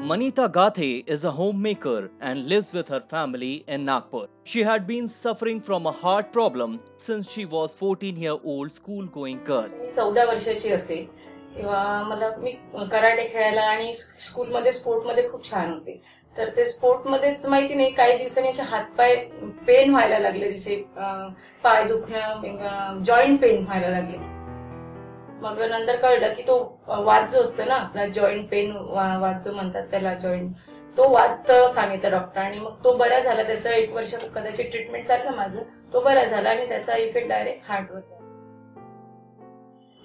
Manita Gathe is a homemaker and lives with her family in Nagpur. She had been suffering from a heart problem since she was 14-year-old school-going girl. मी 14 वर्षाची असेल तेव्हा मला मी karate खेळायला आणि स्कूलमध्ये स्पोर्टमध्ये खूप छान होते. तर ते स्पोर्टमध्येच माहिती नाही काही दिवसांनी असे हातपाय पेन व्हायला लागले, जसे पाय दुखणं, जॉईंट पेन व्हायला लागले. मग नंतर कळलं की तो वात जो असतो ना आपला जॉईंट पेन वात जो म्हणतात त्याला जॉईंट, तो वात सांगितलं डॉक्टरांनी. मग तो बरा झाला, त्याचं 1 वर्ष कदाचित ट्रीटमेंट चाललं माझं, तो बरा झाला आणि त्याचा इफेक्ट डायरेक्ट हार्टवर झाला.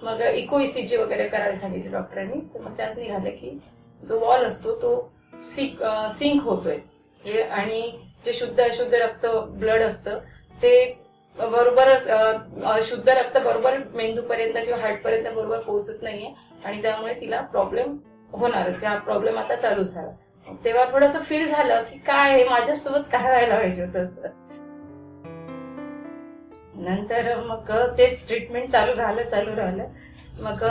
मग इको ईसीजी वगैरे करायला सांगितलं डॉक्टरांनी. तर मग त्यात निघालं की जो वॉल असतो तो सिंक होतोय आणि जे शुद्ध अशुद्ध रक्त ब्लड असतं ते बरोबर शुद्ध रक्त बरोबर मेंदूपर्यंत किंवा हार्टपर्यंत बरोबर पोहोचत नाहीये आणि त्यामुळे तिला प्रॉब्लेम होणारच. हा प्रॉब्लेम आता चालू झाला. तेव्हा थोडंसं फील झालं की काय माझ्यासोबत काय व्हायला पाहिजे होतं असं. नंतर मग तेच ट्रीटमेंट चालू राहिलं. मग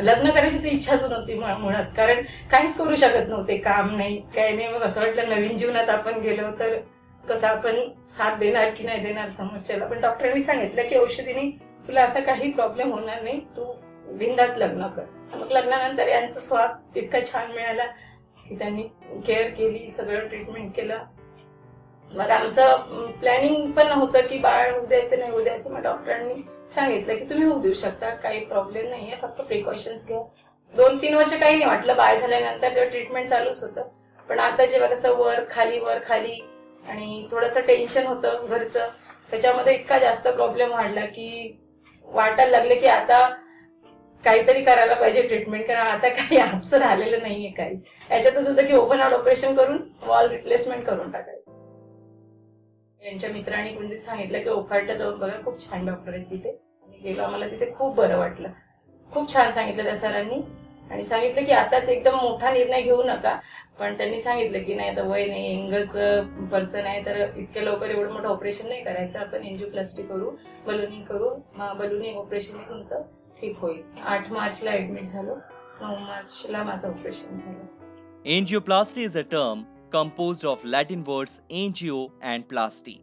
लग्न करायची ती इच्छाच नव्हती मुळात, कारण काहीच करू शकत नव्हते, काम नाही काही नाही. मग असं वाटलं नवीन जीवनात आपण गेलो तर कसं आपण साथ देणार की नाही देणार समोरच्याला. पण डॉक्टरांनी सांगितलं की औषधीने तुला असा काही प्रॉब्लेम होणार नाही, तू बिनधास्त लग्न कर. मग लग्नानंतर यांचा स्वाद इतका छान मिळाला की त्यांनी केअर केली, सगळं ट्रीटमेंट केलं. मग आमचं प्लॅनिंग पण होतं की बाळ होऊ द्यायचं नाही होऊ द्यायचं. मग डॉक्टरांनी सांगितलं की तुम्ही होऊ देऊ शकता, काही प्रॉब्लेम नाहीये, फक्त प्रिकॉशन्स घ्या. 2-3 वर्ष काही नाही वाटलं. बाळ झाल्यानंतर तेव्हा ट्रीटमेंट चालूच होतं. पण आता जेव्हा कसं वर खाली आणि थोडंसं टेन्शन होतं घरचं, त्याच्यामध्ये इतका जास्त प्रॉब्लेम वाढला की वाटायला लागले की आता काहीतरी करायला पाहिजे ट्रीटमेंट, कारण आता काही हातचं राहिलेलं नाहीये काही. याच्यातच होतं की ओपन हार्ट ऑपरेशन करून वॉल रिप्लेसमेंट करून टाकायचं. यांच्या मित्रांनी कोणतरी सांगितलं की ओखाडला जाऊन बघा, खूप छान डॉक्टर आहेत तिथे. आणि गेलो, आम्हाला तिथे खूप बरं वाटलं. खूप छान सांगितलं त्या सरांनी आणि सांगितलं की आताच एकदम मोठा निर्णय घेऊ नका. पण त्यांनी सांगितलं की नाही आता वय नाही, यंगच पर्सन आहे, तर इतक्या लवकर एवढं मोठं ऑपरेशन नाही करायचं, आपण एंजिओप्लास्टी करू, बलूनिंग करू. बलूनिंग ऑपरेशनने तुमचं ठीक होईल. 8 मार्चला ऍडमिट झालो, 9 मार्चला माझं ऑपरेशन झालं. Angioplasty is a term composed of Latin words angio and plasty.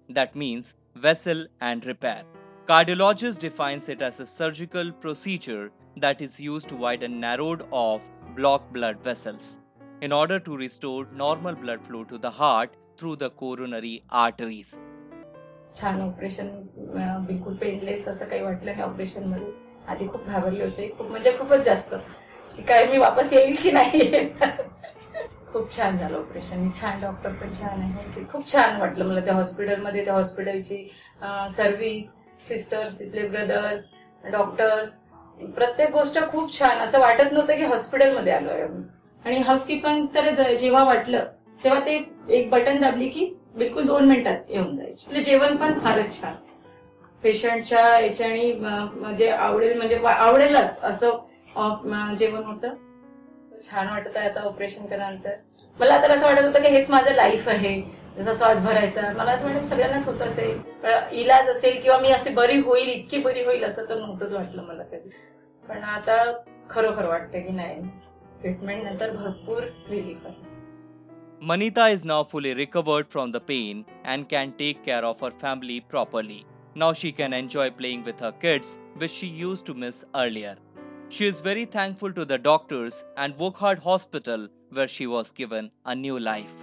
That means vessel and repair. Cardiologist defines it as a surgical procedure that is used to widen narrowed off blocked blood vessels in order to restore normal blood flow to the heart through the coronary arteries. छान operation, बिलकुल painless असं काही वाटलं नाही operation मध्ये. आधी खूप घाबरले होते, खूप म्हणजे खूपच जास्त, की काय मी वापस येईल की नाही. खूप छान झालं ऑपरेशन. छान डॉक्टर पण छान आहे, खूप छान वाटलं मला त्या हॉस्पिटलमध्ये. त्या हॉस्पिटलची सर्व्हिस, सिस्टर्स, तिथले ब्रदर्स, डॉक्टर्स, प्रत्येक गोष्ट खूप छान. असं वाटत नव्हतं की हॉस्पिटलमध्ये आलोय आम्ही. आणि हाऊसकीपिंग तर जेव्हा वाटलं तेव्हा ते एक बटन दाबली की बिलकुल 2 मिनिटात येऊन जायचे. तिथले जेवण पण फारच छान. पेशंटच्या याच्याने म्हणजे आवडेलच असं जेवण होतं. छान वाटत आहे आता ऑपरेशन केल्यानंतर. मला तर असं वाटत होतं की हेच माझं लाईफ आहे, जसा श्वास भरायचा. मला असं वाटत सगळ्यांनाच होत असेल, इलाज असेल किंवा मी असे बरी होईल, इतकी बरी होईल असं तर नव्हतंच वाटलं मला कधी. पण आता खरोखर वाटतं की नाही, ट्रीटमेंट नंतर भरपूर रिलीफ आहे. Manita is now fully recovered from the pain and can take care of her family properly. Now she can enjoy playing with her kids, which she used to miss earlier. She is very thankful to the doctors and Wokhard Hospital, where she was given a new life.